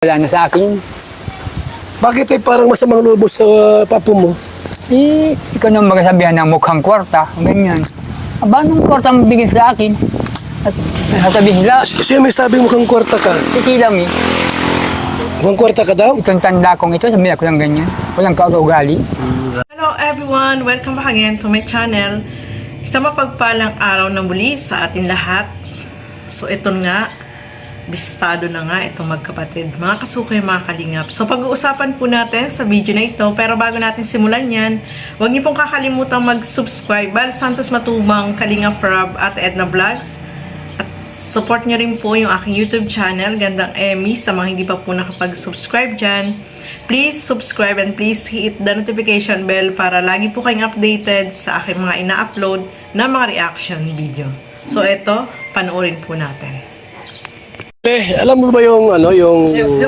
Wala na sa akin. Bakit ay parang masamang loob mo sa papo mo? Ikaw nang magsasabihan ng mukhang kwarta, ganyan. Aba, nung kwarta ang bigay sa akin? At sasabihin sila, Sino may sabing mukhang kwarta ka? si Silami, Mukhang kwarta ka daw? itong tanda kong ito, sabihin ako ng ganyan. Walang kaugali. Hello everyone! Welcome back again to my channel. Isang mapagpalang araw na muli sa atin lahat. So ito nga, bistado na nga itong magkapatid. Mga kasukay, mga kalingap. So pag-uusapan po natin sa video na ito, pero bago natin simulan yan, huwag niyo pong kakalimutang mag-subscribe. Bal Santos Matubang, Kalingap Rob at Edna Vlogs. At support niyo rin po yung aking YouTube channel, Gandang Emmy, sa mga hindi pa po nakapag-subscribe dyan. Please subscribe and please hit the notification bell para lagi po kayong updated sa aking mga ina-upload na mga reaction video. So ito, panoorin po natin. Alam mo ba yung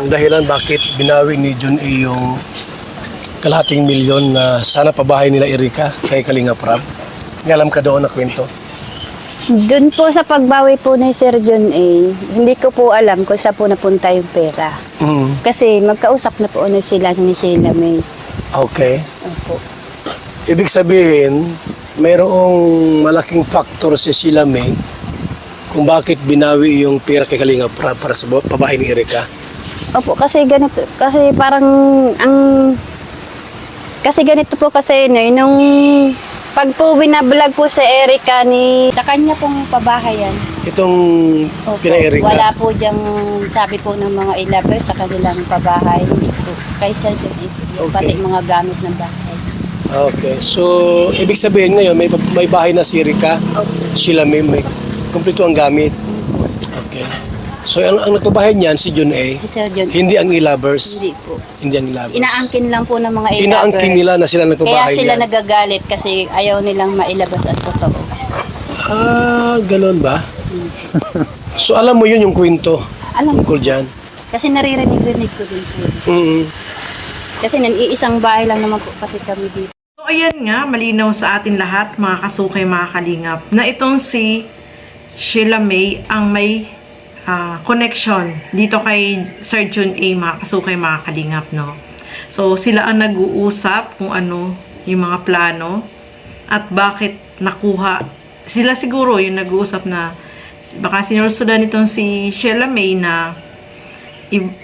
dahilan bakit binawi ni Jun A yung kalahating milyon na sana pabahay nila Erika kay Kalingap Rob? May alam ka doon na kwento? Doon po sa pagbawi po ni Sir John A, hindi ko po alam kung saan po napunta yung pera. Kasi magkausap na po sila ni Sheila May. Okay. Opo. Ibig sabihin, mayroong malaking factor si Sheila May kung bakit binawi yung pera kay Kalingap Rob para sa pabahay ni Erika. Opo, kasi ganito, kasi parang kasi ganito po kasi nung pag po binablog po sa Erika sa kanya pong pabahayan. Itong Opo, pina-Erika. wala po diyang sabi po ng mga ilabers sa kanilang pabahay. Kay Sir John A, Okay. pati mga gamit ng bahay. Okay. So, ibig sabihin ngayon, may bahay na si Erika. Opo. Sheila May kumpleto ang gamit. Okay. So, ang nagpabahay niyan, si Jun A, Si Sir John A, hindi ang ilabers. hindi po. Hindi ang ilabers. Inaangkin lang po ng mga ilabers. Inaangkin nila na sila Kaya nagpabahay sila niyan. nagagalit kasi ayaw nilang mailabas ang totoo. Ganun ba? So, alam mo yun yung kwento Alam ko. tungkol dyan. Kasi naririnig-rinig ko din po. Kasi iisang bahay lang naman po kasi kami dito. So ayan nga, malinaw sa atin lahat, mga kasukay, mga kalingap, na itong si Sheila May ang may connection dito kay Sir John A, mga kasukay, mga kalingap, no? So sila ang nag-uusap kung ano yung mga plano at bakit nakuha. Sila siguro yung nag-uusap na baka sinusundan nitong si Sheila May na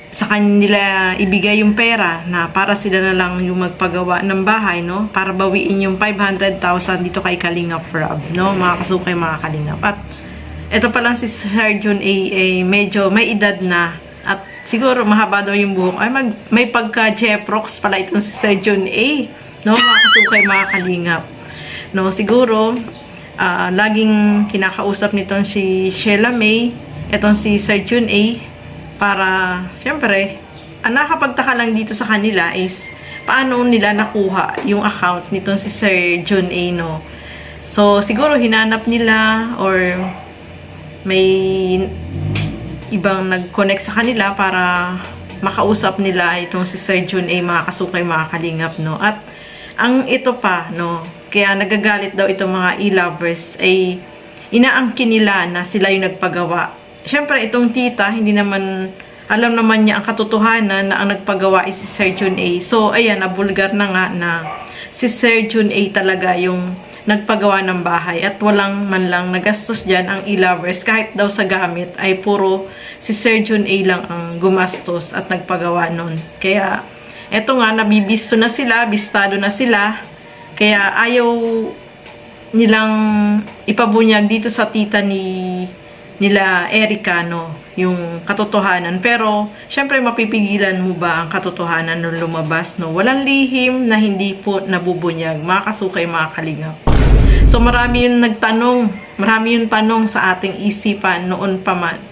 sa kanila ibigay yung pera na para sila na lang yung magpagawa ng bahay, no? Para bawiin yung 500,000 dito kay Kalingap Rob, no? Mga kasukay, mga kalingap. At ito pa lang si Sir John A, medyo may edad na at siguro mahaba daw yung buhok. Ay, may pagka-Jeprox pala itong si Sir John A, no? Mga kasukay, mga kalingap. No, siguro laging kinakausap nitong si Sheila May, itong si Sir John A, para, syempre, ang nakapagtaka lang dito sa kanila is, paano nila nakuha yung account nitong si Sir John A, no? So, siguro hinanap nila or may ibang nag-connect sa kanila para makausap nila itong si Sir John A, mga kasukay, mga kalingap, no? At, ang ito pa, no? Kaya nagagalit daw itong mga e-lovers ay inaangkin nila na sila yung nagpagawa. Siyempre, itong tita, hindi naman, alam naman niya ang katotohanan na ang nagpagawa ay si Sir John A. So, ayan, nabulgar na nga na si Sir John A talaga yung nagpagawa ng bahay at walang man lang nagastos dyan ang e-lovers. Kahit daw sa gamit ay puro si Sir John A lang ang gumastos at nagpagawa nun. Kaya, eto nga, nabibisto na sila, bistado na sila. Kaya, ayaw nilang ipabunyag dito sa tita nila Erika, no, yung katotohanan. Pero, syempre, mapipigilan mo ba ang katotohanan nung lumabas, no? Walang lihim na hindi po nabubunyag. Mga kasukay, mga kalingap. So, marami yung nagtanong, marami yung tanong sa ating isipan noon pa man.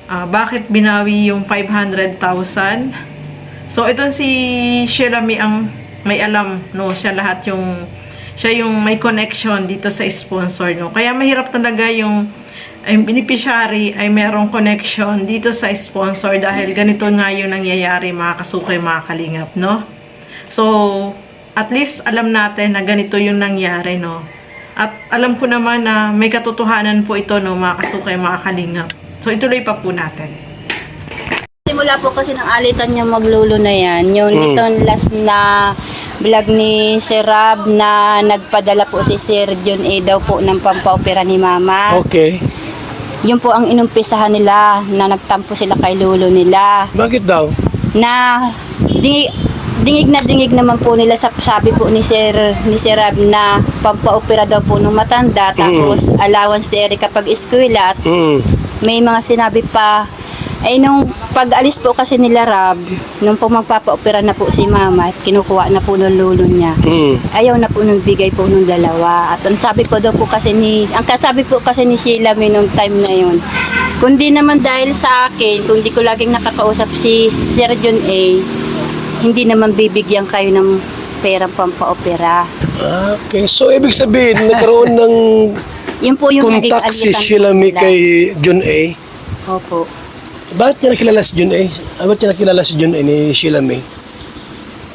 Bakit binawi yung 500,000? So, itong si Sheila May ang may alam, no? Siya yung may connection dito sa sponsor, no? Kaya mahirap talaga yung beneficiary ay merong connection dito sa sponsor dahil ganito nga yung nangyayari, mga kasukay, mga kalingap, no? So, at least alam natin na ganito yung nangyari, no? At alam ko naman na may katotohanan po ito, no, mga kasukay, mga kalingap. So, ituloy pa po natin. nagsimula po kasi ng alitan yung maglulo na yan. Yung itong last na vlog ni Sir Rab na nagpadala po si Sir John A daw po ng pampaopera ni Mama. Okay. Yun po ang inumpisahan nila na nagtampo sila kay lulo nila. Bakit daw? Na dingig naman po nila sa sabi po ni Sir Rab na pampaopera daw po ng matanda tapos allowance ni Erica pag eskwela at may mga sinabi pa ay nung pag-alis po kasi nila Rab nung po magpapaopera na po si Mama at kinukuha na po ng lulo niya ayaw na po nung bigay po nung dalawa at ang sabi po daw po kasi ang kasabi po kasi ni Sheila may nung time na yun kundi naman dahil sa akin kung di ko laging nakakausap si Sir John A hindi naman bibigyan kayo ng perang pampaopera. Okay. So, ibig sabihin, nagkaroon ng Yun po yung naging contact si alitan Sheila May nila. kay John A. Opo. Bakit niya nakilala si John A? Bakit niya nakilala si John A ni Sheila May?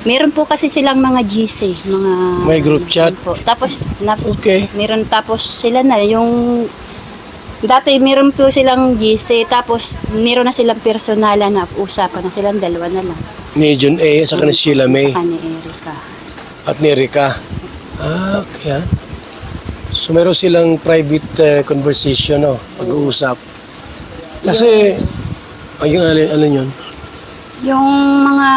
Meron po kasi silang mga GC, mga... May group chat? Po. Tapos, Okay. meron tapos sila na yung... Dati meron po silang GC, tapos meron na silang personalan na usapan na silang dalawa na lang. Ni John A. Saka ni Sheila May. Saka ni Erica. At ni Erica. Okay. So, meron silang private conversation, no? Pag-uusap. Kasi, ano yun? Yung mga,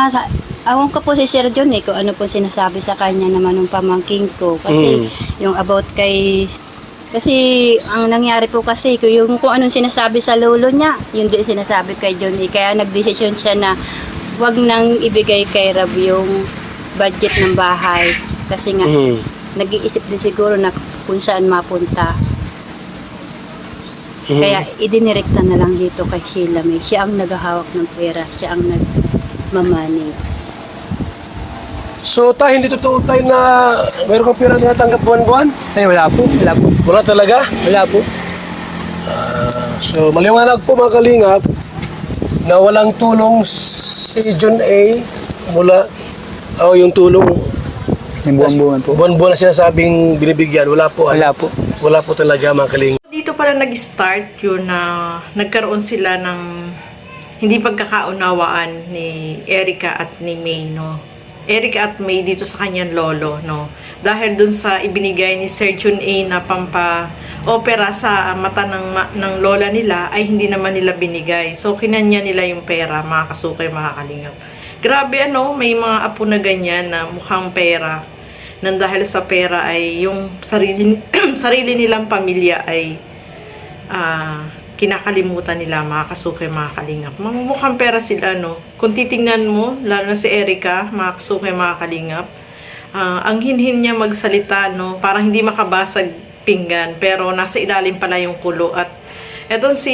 awan ko po si Sir John kung ano po sinasabi sa kanya naman ng pamangking ko. Kasi yung about kasi ang nangyari po kasi kung anong sinasabi sa lolo niya, yun din sinasabi kay John Kaya nagdesisyon siya na wag nang ibigay kay Rab yung budget ng bahay. Kasi nga, nag-iisip din siguro na kung saan mapunta. Kaya idinirekta na lang dito kay Sheila May. Siya ang naghahawak ng pera, siya ang nagmamanage. So, hindi totoo tayo na meron kang pera na natanggap buwan-buwan? Ay, wala po. Wala talaga? Wala po. So, maliwanag po mga kalingap na walang tulong si John A. mula yung tulong Yung buwan-buwan po. buwan-buwan na sinasabing binibigyan. Wala po. Wala po. Wala po talaga mga kalingap. Dito pala nag-start yun na nagkaroon sila ng hindi pagkakaunawaan ni Erica at ni May, no? Erica at May dito sa kanyang lolo, no? Dahil dun sa ibinigay ni Sir John A na pampa-opera sa mata ng lola nila, ay hindi naman nila binigay. So, kinanya nila yung pera, mga kasukay, mga kalingap. Grabe, may mga apo na ganyan na mukhang pera. Nang dahil sa pera ay yung sarili nilang pamilya ay kinakalimutan nila, mga kasukay, mga kalingap. Mukhang pera sila, no? Kung titingnan mo, lalo na si Erica, mga kasukay, mga kalingap, ang hinhin niya magsalita, no? Parang hindi makabasag pinggan, pero nasa ilalim pala yung kulo. At etong si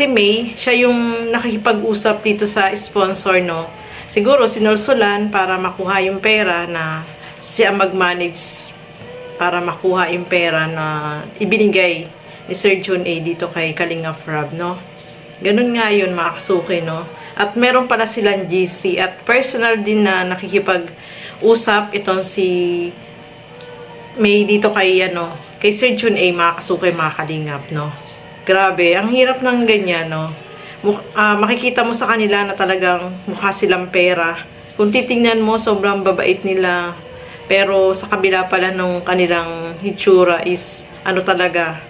May, siya yung nakikipag-usap dito sa sponsor, no? Siguro sinulsulan para makuha yung pera na siya mag-manage para makuha yung pera na ibinigay ni Sir John A dito kay Kalingap Rab, no? Ganun nga yun, mga kasuki, no? At meron pala silang GC at personal din na nakikipag-usap itong si May dito kay Sir John A, mga kasuki, mga kalingap, no? Grabe, ang hirap ng ganyan, no? Makikita mo sa kanila na talagang mukha silang pera. Kung titingnan mo, sobrang babait nila. Pero sa kabila pala nung kanilang hitsura is talaga,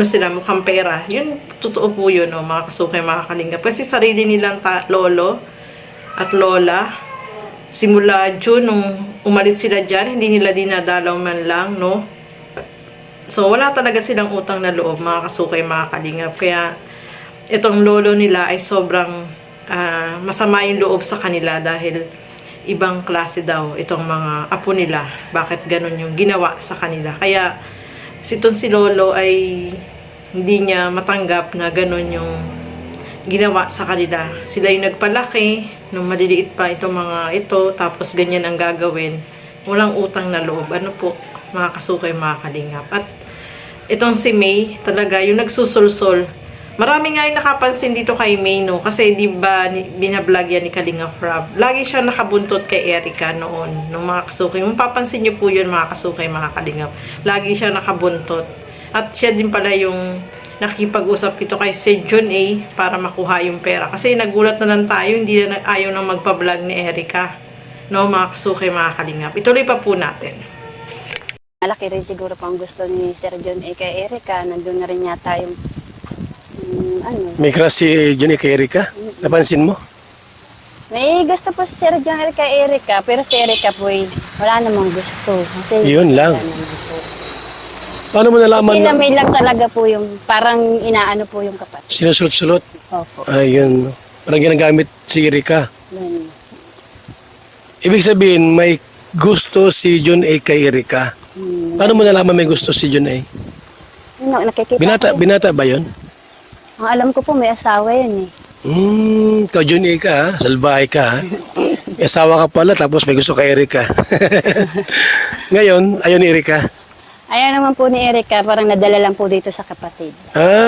sila, mukhang pera. Yun, totoo po yun, no, mga kasukay, mga kalingap. Kasi sarili nilang lolo at lola, simula June, nung umalis sila dyan, hindi nila dinadalaw man lang, no? So, wala talaga silang utang na loob, mga kasukay, mga kalingap. Kaya, itong lolo nila ay sobrang masama yung loob sa kanila dahil ibang klase daw itong mga apo nila. Bakit ganun yung ginawa sa kanila? Kaya, si lolo ay hindi niya matanggap na ganun yung ginawa sa kanila. Sila yung nagpalaki, nung maliliit pa itong mga ito, tapos ganyan ang gagawin. Walang utang na loob. Ano po, mga kasukay, mga kalingap. At itong si May, talaga yung nagsusulsol. Marami nga yung nakapansin dito kay May, no? Kasi di ba binablog yan ni Kalingap Rab. Lagi siya nakabuntot kay Erica noon, nung mga kasukay. Mapapansin niyo po yun, mga kasukay, mga kalingap. Lagi siya nakabuntot. At siya din pala yung nakikipag-usap ito kay Sir John A para makuha yung pera. Kasi nagulat na lang tayo, hindi na ayaw nang magpa-vlog ni Erica. No, mga kasuki, mga kalingap. Ituloy pa po natin. Malaki rin siguro po ang gusto ni Sir John A kay Erica. Nandun na rin yata yung, May crush si Johnny kay Erika? Napansin mo? may gusto po si Sir John A kay Erica, pero si Erica po wala namang gusto. Kasi, Yun lang. Paano mo nalaman sila na may lang talaga po yung parang inaano po yung kapatid. sinusulot-sulot? Opo. Ayun. Parang ginagamit si Erika. Yun. Ibig sabihin, may gusto si John A kay Erika. Paano mo nalaman may gusto si John A? Nakikita ko. Binata ba yun? Ang alam ko po may asawa yun eh. Ikaw John A ka ha? Salbahay ka ha? May asawa ka pala tapos may gusto kay Erika. Ngayon, ayaw ni Erika. Ayaw naman po ni Erica, parang nadala lang po dito sa kapatid.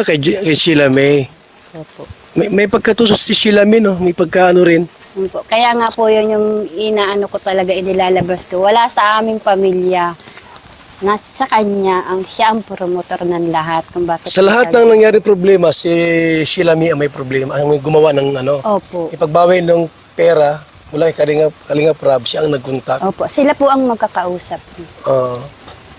Kay Sheila May. Opo. May pagkatusos si Sheila May, no? May pagkaano rin. Yun po. Kaya nga po yun yung inaano ko talaga, inilalabas ko. Wala sa aming pamilya. Nasa kanya, siya ang promotor ng lahat. Kung bakit Sa lahat ng nangyari problema, si Sheila May ang may problema. Ang may gumawa ng ano. Opo. Ipagbawi ng pera mula kay Kalingap Rab, siya ang nagkontak. Opo. Sila po ang magkakausap.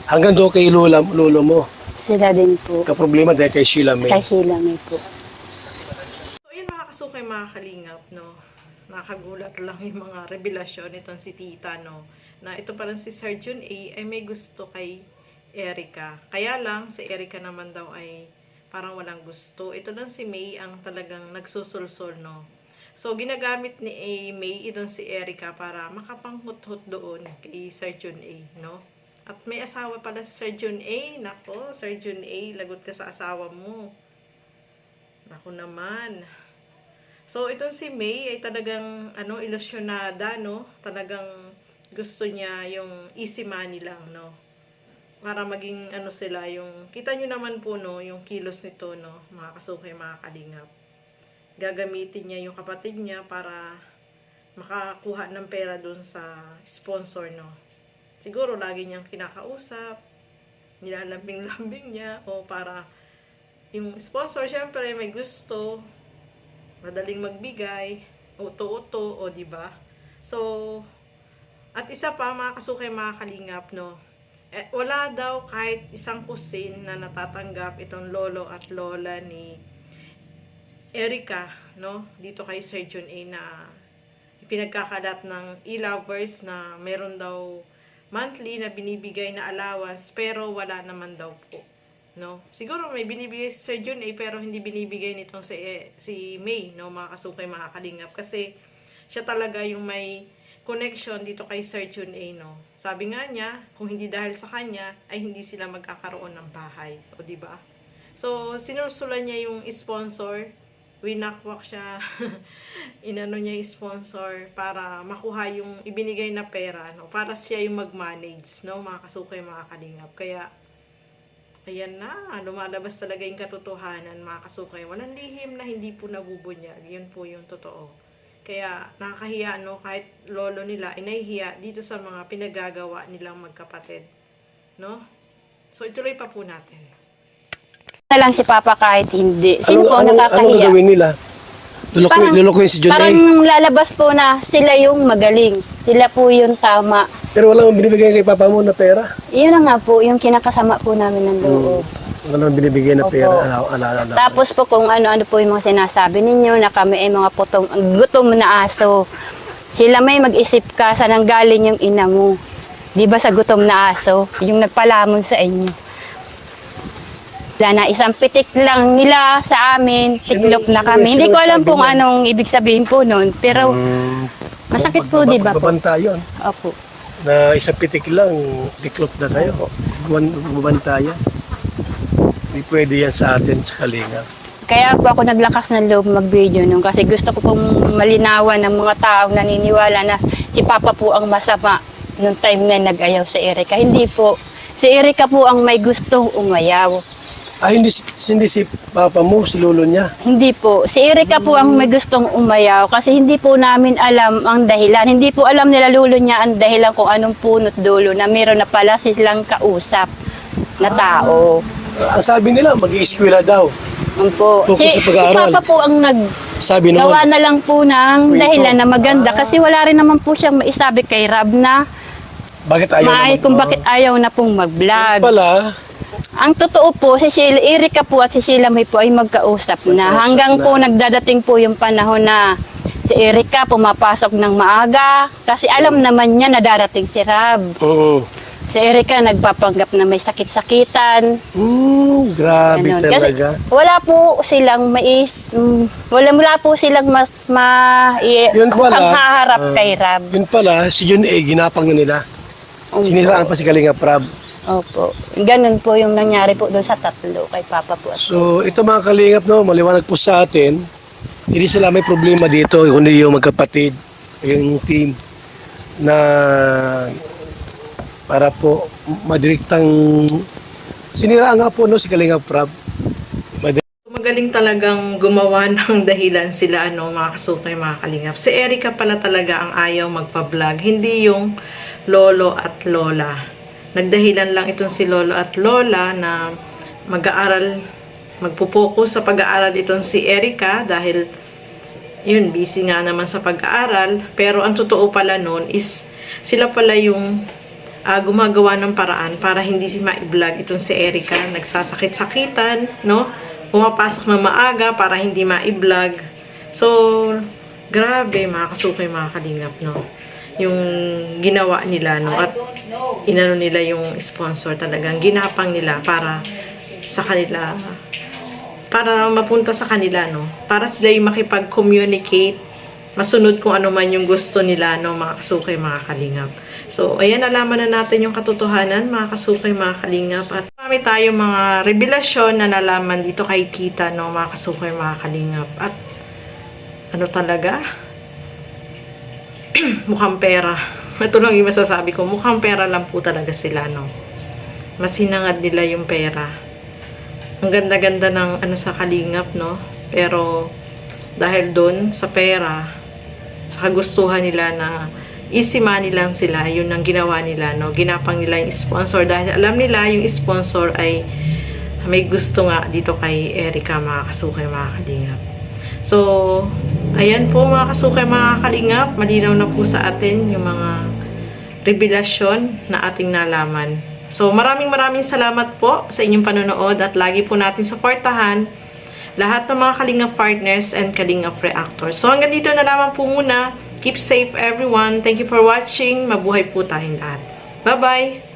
Hanggang doon kay lolo mo. Sila din po. Kaproblema dahil kay Sheila May. Kay sila may po. So, yun mga kasukay, mga kalingap, no? Nakagulat lang yung mga revelasyon nitong si Tita, no? Na ito parang si Sir John A ay may gusto kay Erica. Kaya lang, si Erica naman daw ay parang walang gusto. Ito lang si May ang talagang nagsusulsol, no? So, ginagamit ni May itong si Erica para makapanghut-hut doon kay Sir John A, no? At may asawa pala si Sir John A. Nako, Sir John A, lagot ka sa asawa mo. Nako naman. So, itong si May ay talagang, ilusyonada, no? Talagang gusto niya yung easy money lang, no? Para maging, sila, yung, kita nyo naman po, no? Yung kilos nito, no? Mga kasukay, mga kalingap. Gagamitin niya yung kapatid niya para makakuha ng pera dun sa sponsor, no? Siguro lagi niyang kinakausap, nilalambing-lambing niya, o para yung sponsor, syempre may gusto, madaling magbigay, uto-uto, o diba? So, at isa pa, mga kasukay, mga kalingap, no? Wala daw kahit isang kusin na natatanggap itong lolo at lola ni Erica, no? Dito kay Sir John A na pinagkakalat ng e-lovers na meron daw monthly na binibigay na allowance, pero wala naman daw po, no? Siguro may binibigay si Sir John pero hindi binibigay nitong si May, no, mga kasukay, mga kalingap, kasi siya talaga yung may connection dito kay Sir John no? Sabi nga niya, kung hindi dahil sa kanya ay hindi sila magkakaroon ng bahay, o di ba? So sinusulan niya yung sponsor, winakwak siya, inano niya yung sponsor para makuha yung ibinigay na pera, no? Para siya yung mag-manage, no? Mga kasukay, mga kalingap. Kaya, ayan na, lumalabas talaga yung katotohanan, mga kasukay. Walang lihim na hindi po nabubunyag. Yun po yung totoo. Kaya, nakakahiya, no? Kahit lolo nila, inahihiya dito sa mga pinagagawa nilang magkapatid, no? So, ituloy pa po natin. Na lang si Papa kahit hindi. Sino po Ano nakakahiya? gawin nila? Lulukuhin si John A. Parang lalabas po na sila yung magaling. Sila po yung tama. Pero wala mong binibigay kay papa mo na pera? Yun na nga po, yung kinakasama po namin ng loob. Wala mong binibigay na Opo. pera? Tapos po kung ano-ano po yung mga sinasabi ninyo na kami ay mga gutom na aso. Sila may mag-isip ka saan ang galing yung ina mo. Di ba sa gutom na aso? Yung nagpalamon sa inyo. Na isang pitik lang nila sa amin, tiklop na kami. Hindi ko alam kung anong ibig sabihin po nun, pero masakit po, di ba po? Babanta yun. Opo. Na isang pitik lang, tiklop na tayo. Babanta yan. Hindi pwede yan sa atin sa kalinga. Kaya po ako naglakas ng loob mag-video nun kasi gusto ko pong malinawan ng mga taong naniniwala na si Papa po ang masama nung time na nag-ayaw sa Erica. Hindi po. Si Erica po ang may gustong umayaw. Hindi si papa mo, si lolo niya. Hindi po. Si Erica po ang may gustong umayaw kasi hindi po namin alam ang dahilan. Hindi po alam nila lolo niya ang dahilan kung anong punot dulo na meron na pala silang kausap na tao. Ang sabi nila, mag-i-eskwela daw. Opo. Focus sa Si pag-aaral. Papa po ang Sabi noon. gawa na lang po ng dahilan na maganda kasi wala rin naman po siya maisabi kay Rab na Bakit ayaw naman? kung bakit ayaw na pong mag-vlog. Pala, Ang totoo po, si Sheila, Erika po at si Sheila May po ay magkausap na. Hanggang po nagdadating po yung panahon na si Erika pumapasok ng maaga kasi alam naman niya na darating si Rab. oo. Si Erika nagpapanggap na may sakit-sakitan. Grabe Ganun. Kasi talaga. wala po silang wala po silang mas Yun pala, mukhang haharap kay Rab. Yun pala, si Jun A, ginapang na nila. Siniraan pa si Kalinga Prab. Opo. Ganun po yung nangyari po doon sa tatlo kay Papa po. So, ito mga Kalingap, no, maliwanag po sa atin, hindi sila may problema dito, kundi yung magkapatid, yung team, na para po madiriktang siniraan nga po no, si Kalinga Prab. Magaling talagang gumawa ng dahilan sila, mga kasukay, mga kalingap. Si Erika pala talaga ang ayaw magpa-vlog, hindi yung lolo at lola. Nagdahilan lang itong si lolo at lola na mag-aaral, magpupokus sa pag-aaral itong si Erika dahil yun, busy nga naman sa pag-aaral. Pero ang totoo pala nun is sila pala yung gumagawa ng paraan para hindi si ma-vlog itong si Erika. Nagsasakit-sakitan, no? Pumapasok ng maaga para hindi ma-vlog. So, grabe mga kasukay, mga kalingap, no? Yung ginawa nila, no? At inano nila yung sponsor, talagang ginapang nila para sa kanila, para mapunta sa kanila, no? Para sila yung makipag-communicate, masunod kung ano man yung gusto nila, no, mga kasukay, mga kalingap. So, ayan, nalaman na natin yung katotohanan, mga kasukay, mga kalingap. At marami tayong mga revelasyon na nalaman dito kay Tita, no, mga kasukay, mga kalingap. At ano talaga? Mukhang pera. Ito lang yung masasabi ko. Mukhang pera lang po talaga sila, no. Mas hinangad nila yung pera. Ang ganda-ganda ng sa kalingap, no. Pero dahil doon sa pera, sa kagustuhan nila na easy money lang sila, yun ang ginawa nila, no. Ginapang nila yung sponsor dahil alam nila yung sponsor ay may gusto nga dito kay Erika, mga kasukay, mga kalingap. So, ayan po mga kasukay, mga kalingap, malinaw na po sa atin yung mga revelasyon na ating nalaman. So, maraming salamat po sa inyong panonood at lagi po natin suportahan lahat ng mga Kalingap partners and Kalingap reactors. So, hanggang dito na lamang po muna. Keep safe everyone. Thank you for watching. Mabuhay po tayong lahat. Bye-bye!